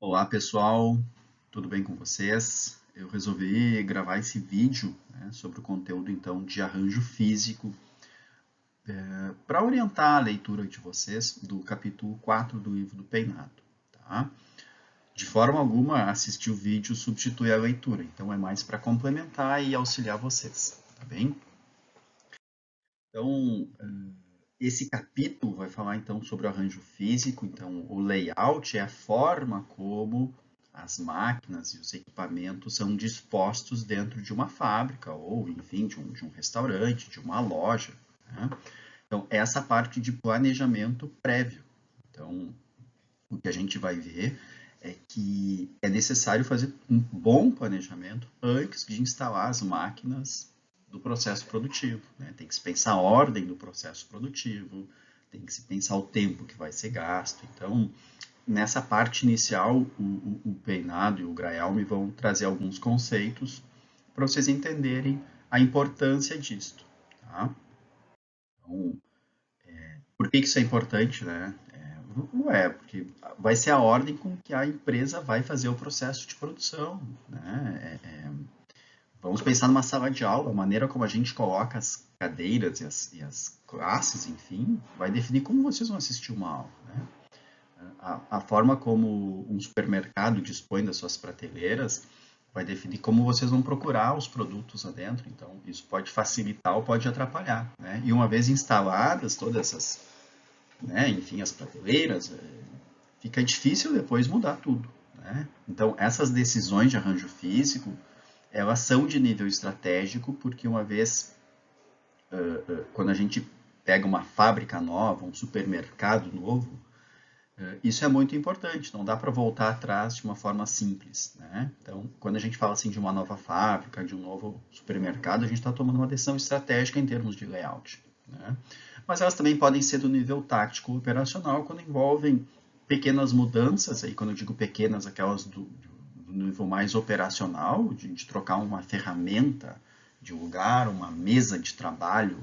Olá pessoal, tudo bem com vocês? Eu resolvi gravar esse vídeo, né, sobre o conteúdo então de arranjo físico para orientar a leitura de vocês do capítulo 4 do livro do Peinado. Tá? De forma alguma, assistir o vídeo substitui a leitura, então é mais para complementar e auxiliar vocês, tá bem? Então, esse capítulo vai falar então sobre o arranjo físico, então o layout é a forma como as máquinas e os equipamentos são dispostos dentro de uma fábrica ou, enfim, de um restaurante, de uma loja. Né? Então, essa parte de planejamento prévio. Então, o que a gente vai ver é que é necessário fazer um bom planejamento antes de instalar as máquinas do processo produtivo. Né? Tem que se pensar a ordem do processo produtivo, tem que se pensar o tempo que vai ser gasto. Então, nessa parte inicial, o Peinado e o Grael me vão trazer alguns conceitos para vocês entenderem a importância disto. Tá? Então, por que isso é importante, né? Porque vai ser a ordem com que a empresa vai fazer o processo de produção, né? Vamos pensar numa sala de aula, a maneira como a gente coloca as cadeiras e as classes, enfim, vai definir como vocês vão assistir uma aula, né? A forma como um supermercado dispõe das suas prateleiras vai definir como vocês vão procurar os produtos lá dentro. Então, isso pode facilitar ou pode atrapalhar, né? E uma vez instaladas todas essas, né, enfim, as prateleiras, fica difícil depois mudar tudo, né? Então, essas decisões de arranjo físico, elas são de nível estratégico, porque uma vez, quando a gente pega uma fábrica nova, um supermercado novo, isso é muito importante, não dá para voltar atrás de uma forma simples, né? Então, quando a gente fala assim de uma nova fábrica, de um novo supermercado, a gente está tomando uma decisão estratégica em termos de layout, né? Mas elas também podem ser do nível tático operacional, quando envolvem pequenas mudanças, aí quando eu digo pequenas, aquelas do nível mais operacional, de trocar uma ferramenta de lugar, uma mesa de trabalho,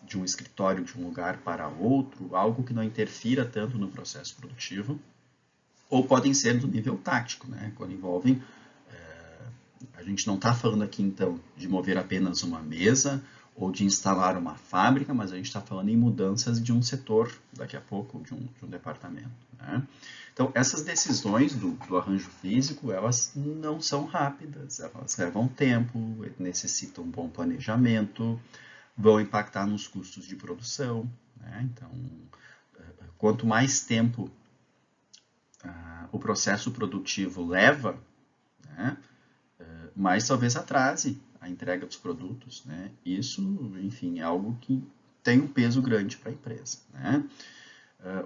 de um escritório de um lugar para outro, algo que não interfira tanto no processo produtivo, ou podem ser do nível tático, né? Quando envolvem. A gente não está falando aqui então de mover apenas uma mesa ou de instalar uma fábrica, mas a gente está falando em mudanças de um setor, daqui a pouco, de um departamento. Né? Então, essas decisões do arranjo físico, elas não são rápidas, elas levam tempo, necessitam um bom planejamento, vão impactar nos custos de produção. Né? Então, quanto mais tempo o processo produtivo leva, né, mais talvez atrase a entrega dos produtos. Né? Isso, enfim, é algo que tem um peso grande para a empresa. Né?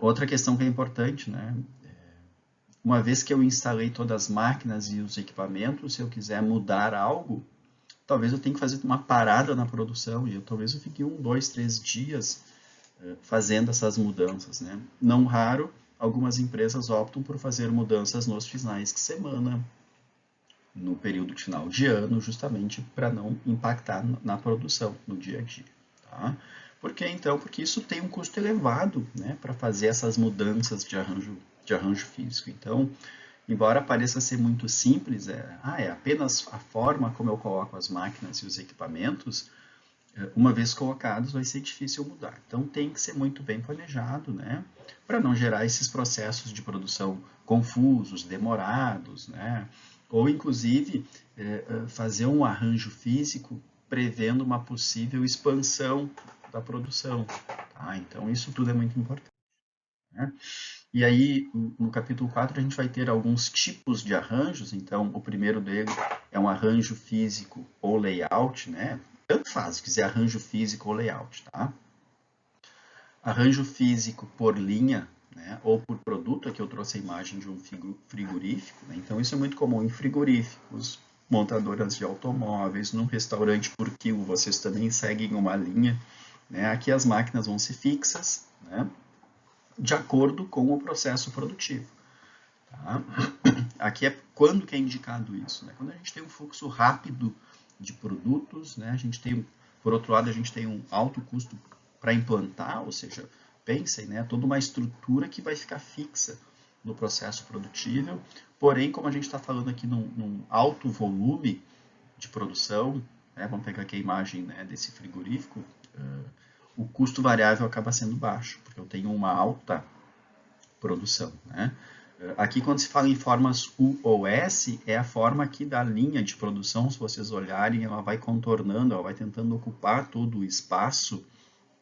Outra questão que é importante, né? Uma vez que eu instalei todas as máquinas e os equipamentos, se eu quiser mudar algo, talvez eu tenha que fazer uma parada na produção e talvez eu fique 1, 2, 3 dias fazendo essas mudanças. Né? Não raro, algumas empresas optam por fazer mudanças nos finais de semana, no período de final de ano, justamente para não impactar na produção, no dia a dia. Tá? Por que então? Porque isso tem um custo elevado, né, para fazer essas mudanças de arranjo físico. Então, embora pareça ser muito simples, é apenas a forma como eu coloco as máquinas e os equipamentos, uma vez colocados, vai ser difícil mudar. Então, tem que ser muito bem planejado, né, para não gerar esses processos de produção confusos, demorados, né, ou inclusive fazer um arranjo físico prevendo uma possível expansão da produção. Tá? Então, isso tudo é muito importante. Né? E aí, no capítulo 4, a gente vai ter alguns tipos de arranjos. Então, o primeiro dele é um arranjo físico ou layout, né? Tanto faz, se quiser arranjo físico ou layout, tá? Arranjo físico por linha, né? Ou por produto, aqui eu trouxe a imagem de um frigorífico, né? Então, isso é muito comum em frigoríficos, montadoras de automóveis, num restaurante por quilo, vocês também seguem uma linha, né? Aqui as máquinas vão ser fixas, né? De acordo com o processo produtivo. Tá? Aqui é quando que é indicado isso, né? Quando a gente tem um fluxo rápido de produtos, né? A gente tem, por outro lado, a gente tem um alto custo para implantar, ou seja, pensem, né? Toda uma estrutura que vai ficar fixa. no processo produtível. Porém, como a gente está falando aqui num alto volume de produção, né, vamos pegar aqui a imagem, né, desse frigorífico, o custo variável acaba sendo baixo, porque eu tenho uma alta produção, né? Aqui, quando se fala em formas U ou S, é a forma aqui da linha de produção. Se vocês olharem, ela vai contornando, ela vai tentando ocupar todo o espaço,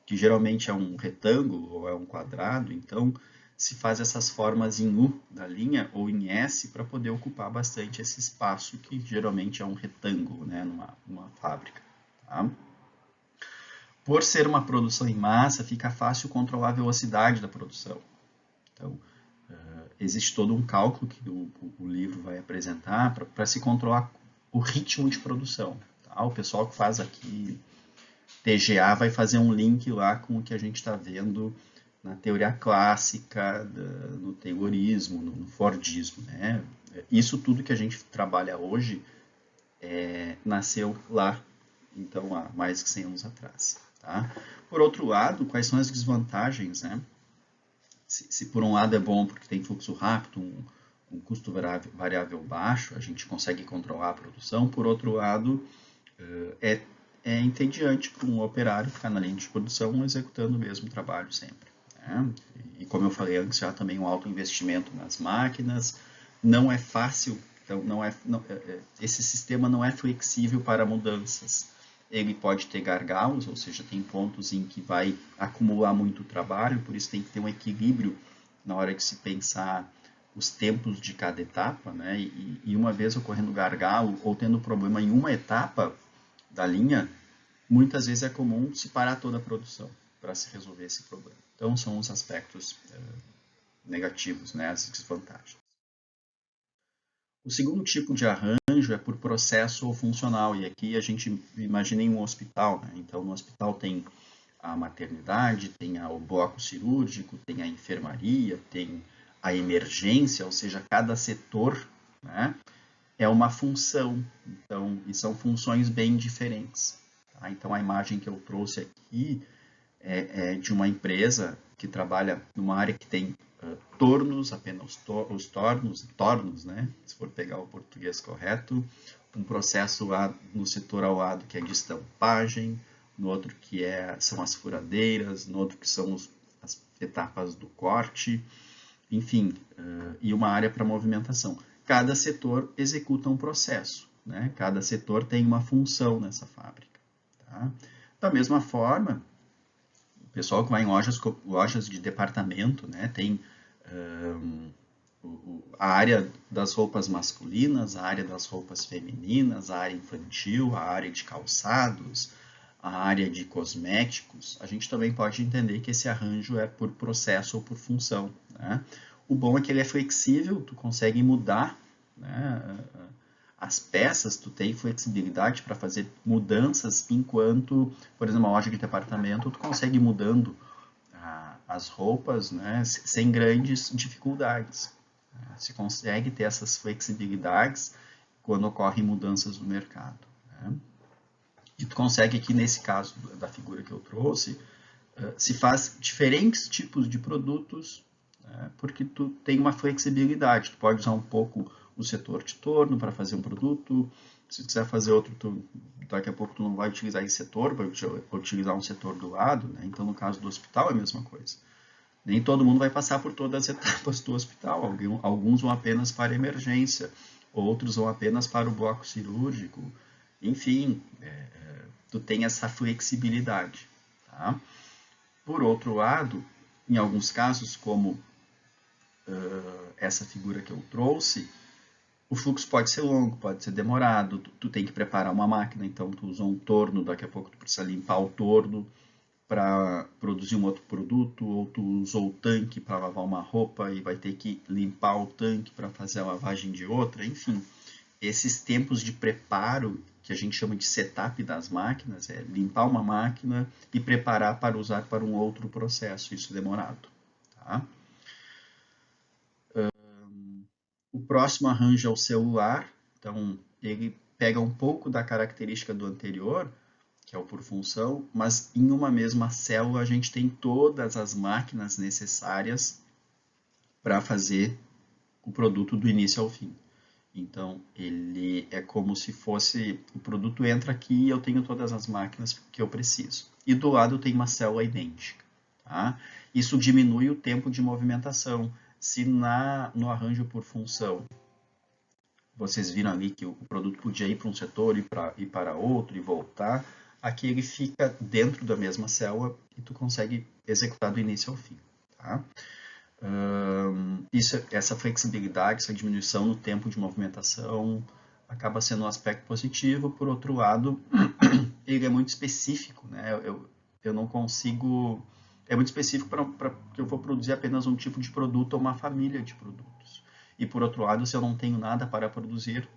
que geralmente é um retângulo ou é um quadrado. Então, se faz essas formas em U da linha ou em S para poder ocupar bastante esse espaço, que geralmente é um retângulo, né, numa fábrica. Tá? Por ser uma produção em massa, fica fácil controlar a velocidade da produção. Então, existe todo um cálculo que o livro vai apresentar para se controlar o ritmo de produção. Tá? O pessoal que faz aqui TGA vai fazer um link lá com o que a gente está vendo na teoria clássica, no Taylorismo, no Fordismo. Né? Isso tudo que a gente trabalha hoje nasceu lá, então, há mais de 100 anos atrás. Tá? Por outro lado, quais são as desvantagens, né? Se por um lado é bom porque tem fluxo rápido, um custo variável baixo, a gente consegue controlar a produção, por outro lado, é entediante para um operário ficar na linha de produção executando o mesmo trabalho sempre. Né? E como eu falei antes, já também um alto investimento nas máquinas, não é fácil, então esse sistema não é flexível para mudanças. Ele pode ter gargalos, ou seja, tem pontos em que vai acumular muito trabalho, por isso tem que ter um equilíbrio na hora de se pensar os tempos de cada etapa, né? E uma vez ocorrendo gargalo ou tendo problema em uma etapa da linha, muitas vezes é comum se parar toda a produção para se resolver esse problema. Então, são os aspectos negativos, né? As desvantagens. O segundo tipo de arranjo é por processo ou funcional, e aqui a gente imagina em um hospital, né? Então no hospital tem a maternidade, tem o bloco cirúrgico, tem a enfermaria, tem a emergência, ou seja, cada setor, né, é uma função, então, e são funções bem diferentes. Tá? Então a imagem que eu trouxe aqui é de uma empresa que trabalha numa área que tem tornos, apenas os tornos, né? Se for pegar o português correto, um processo lá no setor ao lado que é de estampagem, no outro que são as furadeiras, no outro que são as etapas do corte, enfim, e uma área para movimentação. Cada setor executa um processo, né? Cada setor tem uma função nessa fábrica. Tá? Da mesma forma, o pessoal que vai em lojas de departamento, né, tem a área das roupas masculinas, a área das roupas femininas, a área infantil, a área de calçados, a área de cosméticos. A gente também pode entender que esse arranjo é por processo ou por função. Né? O bom é que ele é flexível, tu consegue mudar, né, as peças, tu tem flexibilidade para fazer mudanças, enquanto, por exemplo, uma loja de departamento, tu consegue ir mudando as roupas, né, sem grandes dificuldades. Se consegue ter essas flexibilidades quando ocorrem mudanças no mercado. Né? E tu consegue aqui, nesse caso da figura que eu trouxe, se faz diferentes tipos de produtos, né, porque tu tem uma flexibilidade. Tu pode usar um pouco o setor de torno para fazer um produto, se tu quiser fazer outro, daqui a pouco tu não vai utilizar esse setor, vai utilizar um setor do lado, né? Então no caso do hospital é a mesma coisa. Nem todo mundo vai passar por todas as etapas do hospital, alguns vão apenas para emergência, outros vão apenas para o bloco cirúrgico, enfim, tu tem essa flexibilidade. Tá? Por outro lado, em alguns casos, como essa figura que eu trouxe, o fluxo pode ser longo, pode ser demorado, tu tem que preparar uma máquina, então tu usa um torno, daqui a pouco tu precisa limpar o torno para produzir um outro produto, ou tu usou o tanque para lavar uma roupa e vai ter que limpar o tanque para fazer a lavagem de outra, enfim. Esses tempos de preparo, que a gente chama de setup das máquinas, é limpar uma máquina e preparar para usar para um outro processo, isso demorado. Tá? O próximo arranjo é o celular, então ele pega um pouco da característica do anterior, que é o por função, mas em uma mesma célula a gente tem todas as máquinas necessárias para fazer o produto do início ao fim. Então, ele é como se fosse, o produto entra aqui e eu tenho todas as máquinas que eu preciso. E do lado eu tenho uma célula idêntica. Tá? Isso diminui o tempo de movimentação. Se no arranjo por função, vocês viram ali que o produto podia ir para um setor e para outro e voltar, aqui ele fica dentro da mesma célula e tu consegue executar do início ao fim. Tá? Essa flexibilidade, essa diminuição no tempo de movimentação acaba sendo um aspecto positivo. Por outro lado, ele é muito específico, né? Eu não consigo... É muito específico para que eu vou produzir apenas um tipo de produto ou uma família de produtos. E por outro lado, se eu não tenho nada para produzir,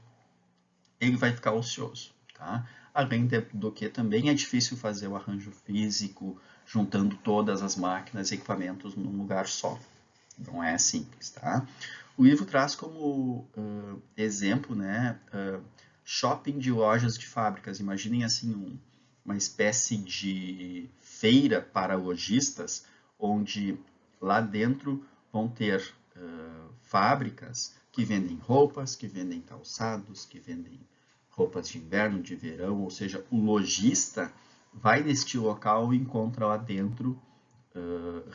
ele vai ficar ocioso, tá? Além do que também é difícil fazer o arranjo físico juntando todas as máquinas e equipamentos num lugar só. Não é simples, tá? O livro traz como exemplo, né, shopping de lojas de fábricas. Imaginem assim uma espécie de feira para lojistas, onde lá dentro vão ter fábricas que vendem roupas, que vendem calçados, que vendem roupas de inverno, de verão, ou seja, o lojista vai neste local e encontra lá dentro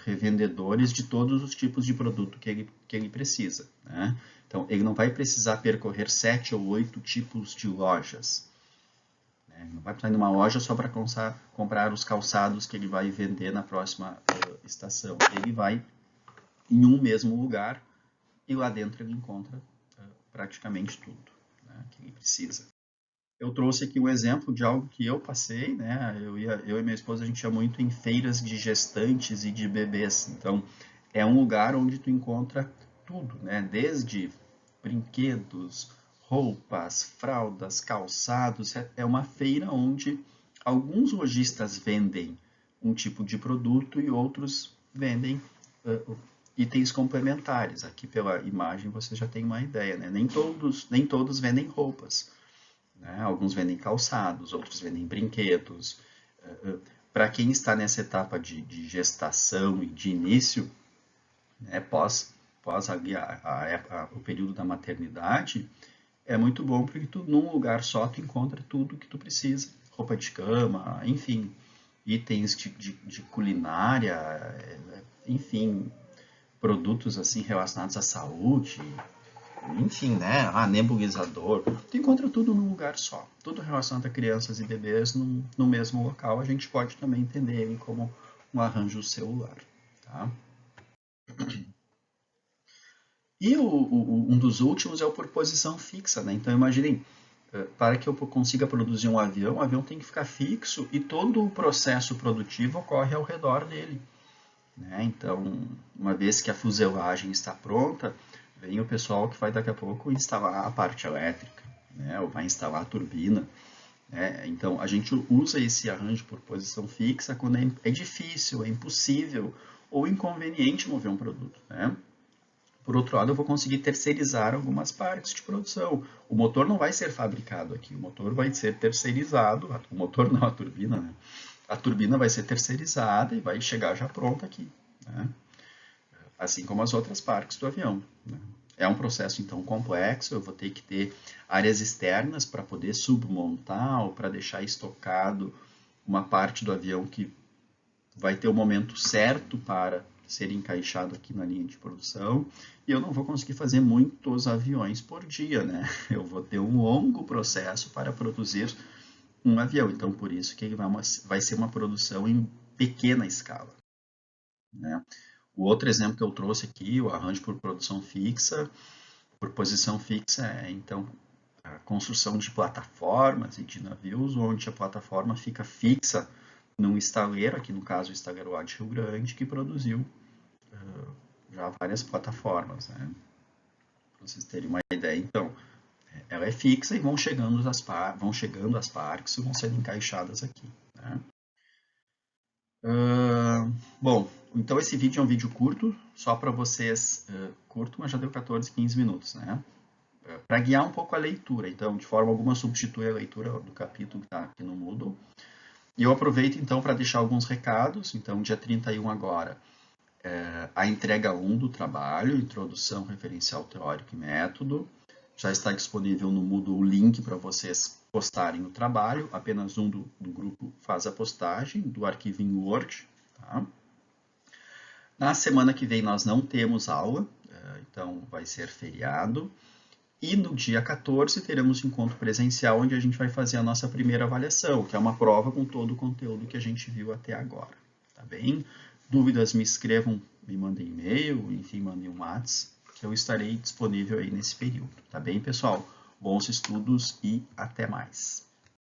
revendedores de todos os tipos de produto que ele precisa. Né? Então, ele não vai precisar percorrer 7 ou 8 tipos de lojas. Né? Ele não vai precisar ir numa loja só para comprar os calçados que ele vai vender na próxima estação. Ele vai em um mesmo lugar e lá dentro ele encontra praticamente tudo, né, que ele precisa. Eu trouxe aqui um exemplo de algo que eu passei, né? Eu e minha esposa, a gente ia muito em feiras de gestantes e de bebês. Então, é um lugar onde tu encontra tudo, né? Desde brinquedos, roupas, fraldas, calçados. É uma feira onde alguns lojistas vendem um tipo de produto e outros vendem itens complementares. Aqui pela imagem você já tem uma ideia, né? Nem todos vendem roupas. Né? Alguns vendem calçados, outros vendem brinquedos. Para quem está nessa etapa de gestação e de início, né, pós o período da maternidade, é muito bom porque num lugar só tu encontra tudo que tu precisa. Roupa de cama, enfim, itens de culinária, enfim, produtos assim relacionados à saúde, enfim, né? Nebulizador. Tu encontra tudo num lugar só. Tudo relacionado a crianças e bebês no mesmo local. A gente pode também entender ele como um arranjo celular. Tá? E um dos últimos é o por posição fixa. Né? Então, imaginem, para que eu consiga produzir um avião, o avião tem que ficar fixo e todo o processo produtivo ocorre ao redor dele. Né? Então, uma vez que a fuselagem está pronta, vem o pessoal que vai daqui a pouco instalar a parte elétrica, né? Ou vai instalar a turbina. Né? Então, a gente usa esse arranjo por posição fixa quando é difícil, é impossível ou inconveniente mover um produto. Né? Por outro lado, eu vou conseguir terceirizar algumas partes de produção. O motor não vai ser fabricado aqui, o motor vai ser terceirizado, o motor não, a turbina, né? A turbina vai ser terceirizada e vai chegar já pronta aqui, né? Assim como as outras partes do avião. Né? É um processo, então, complexo, eu vou ter que ter áreas externas para poder submontar ou para deixar estocado uma parte do avião que vai ter o momento certo para ser encaixado aqui na linha de produção, e eu não vou conseguir fazer muitos aviões por dia, né? Eu vou ter um longo processo para produzir um avião, então por isso que ele vai ser uma produção em pequena escala. Né? O outro exemplo que eu trouxe aqui, o arranjo por produção fixa, por posição fixa, é então a construção de plataformas e de navios, onde a plataforma fica fixa num estaleiro, aqui no caso o estaleiro lá de Rio Grande, que produziu já várias plataformas. Né? Para vocês terem uma ideia, então, ela é fixa e vão chegando as partes e vão sendo encaixadas aqui. Né? Bom, então esse vídeo é um vídeo curto, só para vocês, curto, mas já deu 14, 15 minutos, né? Para guiar um pouco a leitura, então, de forma alguma, substitui a leitura do capítulo que está aqui no Moodle. E eu aproveito, então, para deixar alguns recados. Então, dia 31 agora a entrega 1 do trabalho, introdução, referencial teórico e método. Já está disponível no Moodle o link para vocês postarem o trabalho. Apenas um do grupo faz a postagem do arquivo em Word. Tá? Na semana que vem nós não temos aula, então vai ser feriado. E no dia 14 teremos um encontro presencial onde a gente vai fazer a nossa primeira avaliação, que é uma prova com todo o conteúdo que a gente viu até agora. Tá bem? Dúvidas me escrevam, me mandem e-mail, enfim, mandem um WhatsApp, que eu estarei disponível aí nesse período. Tá bem, pessoal? Bons estudos e até mais.